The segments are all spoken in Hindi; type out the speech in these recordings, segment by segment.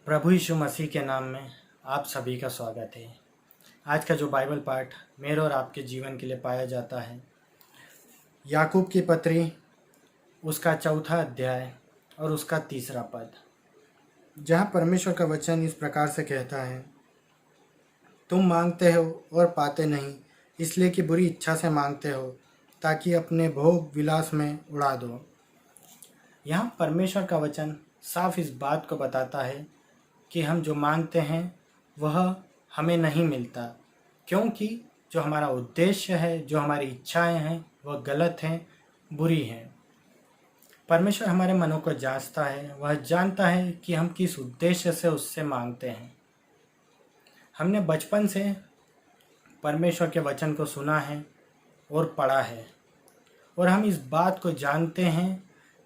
प्रभु यीशु मसीह के नाम में आप सभी का स्वागत है। आज का जो बाइबल पाठ मेरे और आपके जीवन के लिए पाया जाता है, याकूब की पत्री उसका 4 अध्याय और उसका 3 पद, जहाँ परमेश्वर का वचन इस प्रकार से कहता है, तुम मांगते हो और पाते नहीं, इसलिए कि बुरी इच्छा से मांगते हो ताकि अपने भोग विलास में उड़ा दो। यहाँ परमेश्वर का वचन साफ इस बात को बताता है कि हम जो मांगते हैं वह हमें नहीं मिलता, क्योंकि जो हमारा उद्देश्य है, जो हमारी इच्छाएं हैं, वह गलत हैं, बुरी हैं। परमेश्वर हमारे मनों को जांचता है, वह जानता है कि हम किस उद्देश्य से उससे मांगते हैं। हमने बचपन से परमेश्वर के वचन को सुना है और पढ़ा है, और हम इस बात को जानते हैं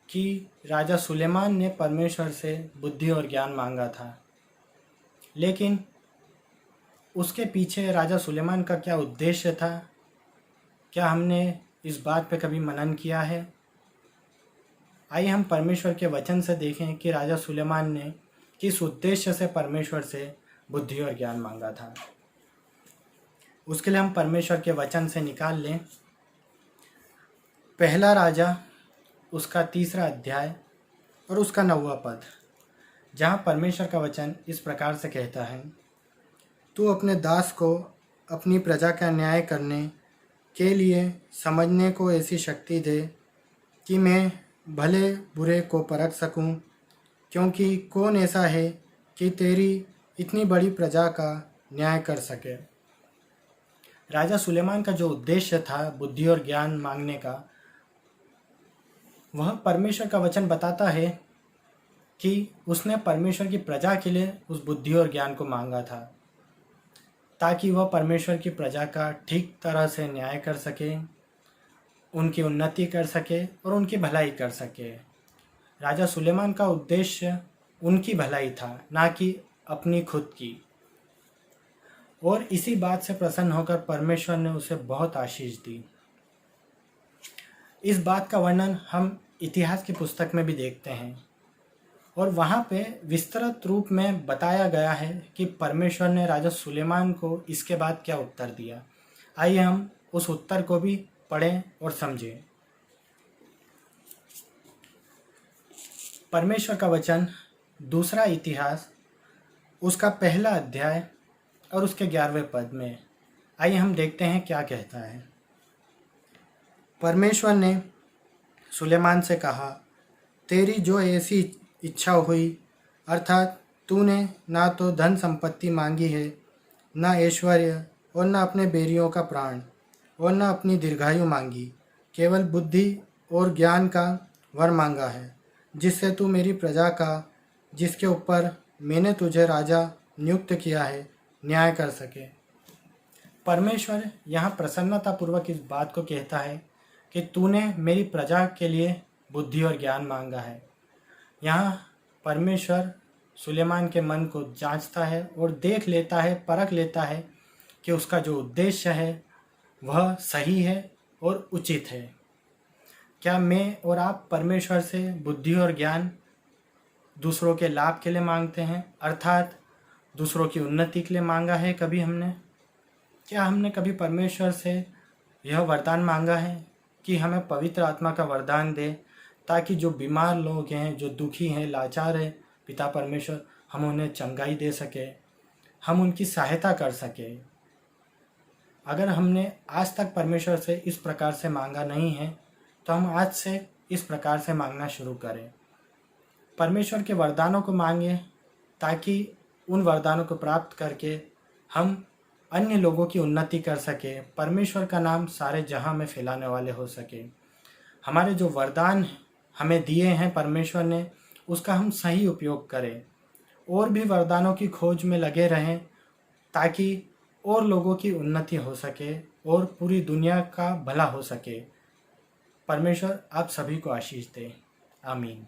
कि राजा सुलेमान ने परमेश्वर से बुद्धि और ज्ञान मांगा था। लेकिन उसके पीछे राजा सुलेमान का क्या उद्देश्य था, क्या हमने इस बात पे कभी मनन किया है? आइए हम परमेश्वर के वचन से देखें कि राजा सुलेमान ने किस उद्देश्य से परमेश्वर से बुद्धि और ज्ञान मांगा था। उसके लिए हम परमेश्वर के वचन से निकाल लें पहला राजा उसका 3 अध्याय और उसका 9 पद, जहाँ परमेश्वर का वचन इस प्रकार से कहता है, तू अपने दास को अपनी प्रजा का न्याय करने के लिए समझने को ऐसी शक्ति दे कि मैं भले बुरे को परख सकूं, क्योंकि कौन ऐसा है कि तेरी इतनी बड़ी प्रजा का न्याय कर सके। राजा सुलेमान का जो उद्देश्य था बुद्धि और ज्ञान मांगने का, वह परमेश्वर का वचन बताता है कि उसने परमेश्वर की प्रजा के लिए उस बुद्धि और ज्ञान को मांगा था, ताकि वह परमेश्वर की प्रजा का ठीक तरह से न्याय कर सके, उनकी उन्नति कर सके और उनकी भलाई कर सके। राजा सुलेमान का उद्देश्य उनकी भलाई था, ना कि अपनी खुद की। और इसी बात से प्रसन्न होकर परमेश्वर ने उसे बहुत आशीष दी। इस बात का वर्णन हम इतिहास की पुस्तक में भी देखते हैं, और वहाँ पे विस्तृत रूप में बताया गया है कि परमेश्वर ने राजा सुलेमान को इसके बाद क्या उत्तर दिया। आइए हम उस उत्तर को भी पढ़ें और समझें। परमेश्वर का वचन 2 इतिहास उसका 1 अध्याय और उसके 11वें पद में, आइए हम देखते हैं क्या कहता है। परमेश्वर ने सुलेमान से कहा, तेरी जो ऐसी इच्छा हुई, अर्थात तूने ना तो धन संपत्ति मांगी है, ना ऐश्वर्य, और ना अपने बेरियों का प्राण, और ना अपनी दीर्घायु मांगी, केवल बुद्धि और ज्ञान का वर मांगा है, जिससे तू मेरी प्रजा का, जिसके ऊपर मैंने तुझे राजा नियुक्त किया है, न्याय कर सके। परमेश्वर यहाँ प्रसन्नतापूर्वक इस बात को कहता है कि तूने मेरी प्रजा के लिए बुद्धि और ज्ञान मांगा है। यहाँ परमेश्वर सुलेमान के मन को जांचता है और देख लेता है, परख लेता है कि उसका जो उद्देश्य है वह सही है और उचित है। क्या मैं और आप परमेश्वर से बुद्धि और ज्ञान दूसरों के लाभ के लिए मांगते हैं, अर्थात दूसरों की उन्नति के लिए मांगा है कभी हमने? क्या हमने कभी परमेश्वर से यह वरदान मांगा है कि हमें पवित्र आत्मा का वरदान दे, ताकि जो बीमार लोग हैं, जो दुखी हैं, लाचार हैं, पिता परमेश्वर हम उन्हें चंगाई दे सके, हम उनकी सहायता कर सके? अगर हमने आज तक परमेश्वर से इस प्रकार से मांगा नहीं है, तो हम आज से इस प्रकार से मांगना शुरू करें। परमेश्वर के वरदानों को मांगें, ताकि उन वरदानों को प्राप्त करके हम अन्य लोगों की उन्नति कर सके, परमेश्वर का नाम सारे जहां में फैलाने वाले हो सके। हमारे जो वरदान हमें दिए हैं परमेश्वर ने, उसका हम सही उपयोग करें, और भी वरदानों की खोज में लगे रहें, ताकि और लोगों की उन्नति हो सके और पूरी दुनिया का भला हो सके। परमेश्वर आप सभी को आशीष दे। आमीन।